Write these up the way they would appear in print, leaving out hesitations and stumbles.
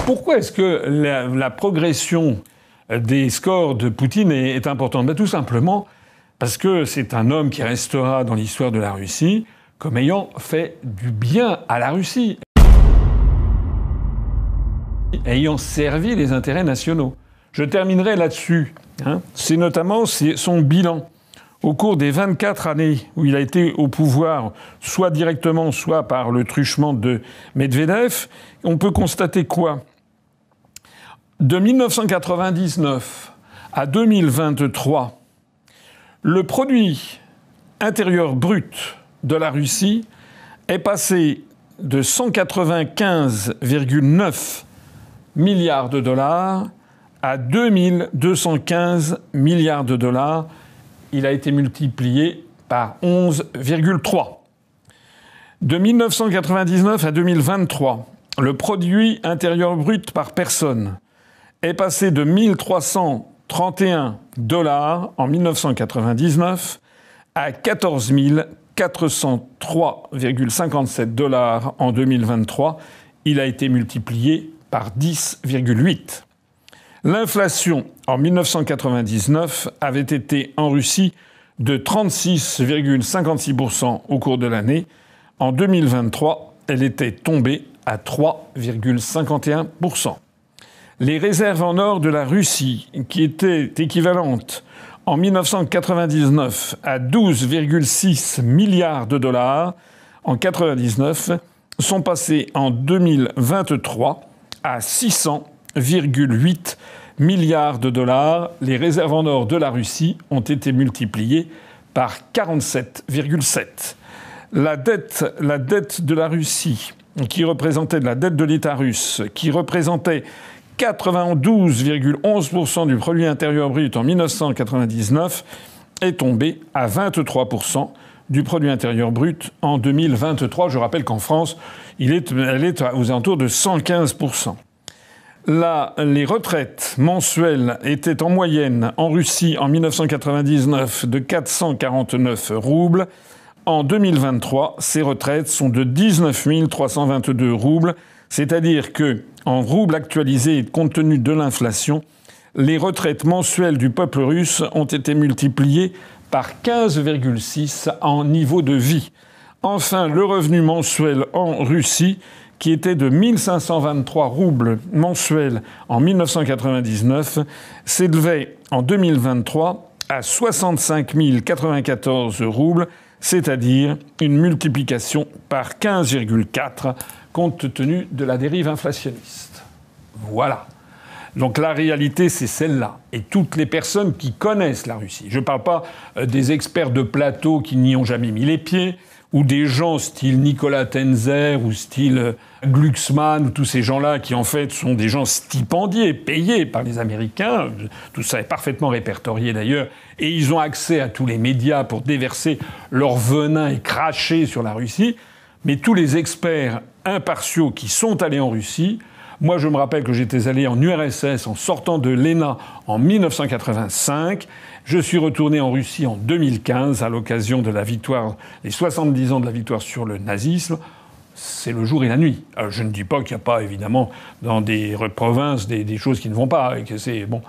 Pourquoi est-ce que la progression des scores de Poutine est importante? Tout simplement parce que c'est un homme qui restera dans l'histoire de la Russie comme ayant fait du bien à la Russie, ayant servi les intérêts nationaux. Je terminerai là-dessus. C'est notamment son bilan. Au cours des 24 années où il a été au pouvoir, soit directement, soit par le truchement de Medvedev, on peut constater quoi? De 1999 à 2023, le produit intérieur brut de la Russie est passé de 195,9 milliards de dollars à 2215 milliards de dollars. Il a été multiplié par 11,3. De 1999 à 2023, le produit intérieur brut par personne est passé de 1331 dollars en 1999 à 14 403,57 dollars en 2023. Il a été multiplié par 10,8. L'inflation en 1999 avait été en Russie de 36,56% au cours de l'année. En 2023, elle était tombée à 3,51%. Les réserves en or de la Russie, qui étaient équivalentes en 1999 à 12,6 milliards de dollars en 1999, sont passées en 2023 à 600,8 milliards de dollars. Les réserves en or de la Russie ont été multipliées par 47,7. La dette de la Russie, qui représentait de la dette de l'État russe, qui représentait 92,11% du produit intérieur brut en 1999, est tombée à 23% du produit intérieur brut en 2023. Je rappelle qu'en France, elle est aux alentours de 115%. Les retraites mensuelles étaient en moyenne en Russie en 1999 de 449 roubles. En 2023, ces retraites sont de 19 322 roubles. C'est-à-dire que, en roubles actualisés et compte tenu de l'inflation, les retraites mensuelles du peuple russe ont été multipliées par 15,6 en niveau de vie. Enfin, le revenu mensuel en Russie, qui était de 1523 roubles mensuels en 1999, s'élevait en 2023 à 65 094 roubles, c'est-à-dire une multiplication par 15,4 compte tenu de la dérive inflationniste. Voilà. Donc la réalité, c'est celle-là. Et toutes les personnes qui connaissent la Russie, je ne parle pas des experts de plateau qui n'y ont jamais mis les pieds, ou des gens style Nicolas Tenzer ou style Glucksmann, ou tous ces gens-là qui en fait sont des gens stipendiés, payés par les Américains, tout ça est parfaitement répertorié d'ailleurs, et ils ont accès à tous les médias pour déverser leur venin et cracher sur la Russie. Mais tous les experts impartiaux qui sont allés en Russie, moi je me rappelle que j'étais allé en URSS en sortant de l'ENA en 1985, je suis retourné en Russie en 2015 à l'occasion de la victoire, les 70 ans de la victoire sur le nazisme. C'est le jour et la nuit. Alors, je ne dis pas qu'il n'y a pas, évidemment, dans des provinces, des choses qui ne vont pas. Et que c'est, bon.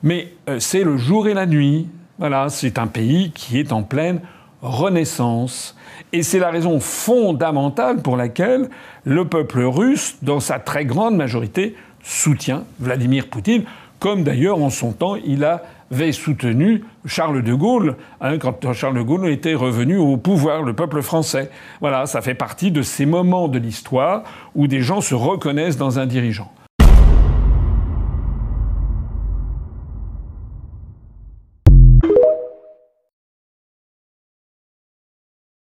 Mais c'est le jour et la nuit. Voilà, c'est un pays qui est en pleine renaissance. Et c'est la raison fondamentale pour laquelle le peuple russe, dans sa très grande majorité, soutient Vladimir Poutine, comme d'ailleurs en son temps il avait soutenu Charles de Gaulle, quand Charles de Gaulle était revenu au pouvoir, le peuple français. Voilà, ça fait partie de ces moments de l'histoire où des gens se reconnaissent dans un dirigeant.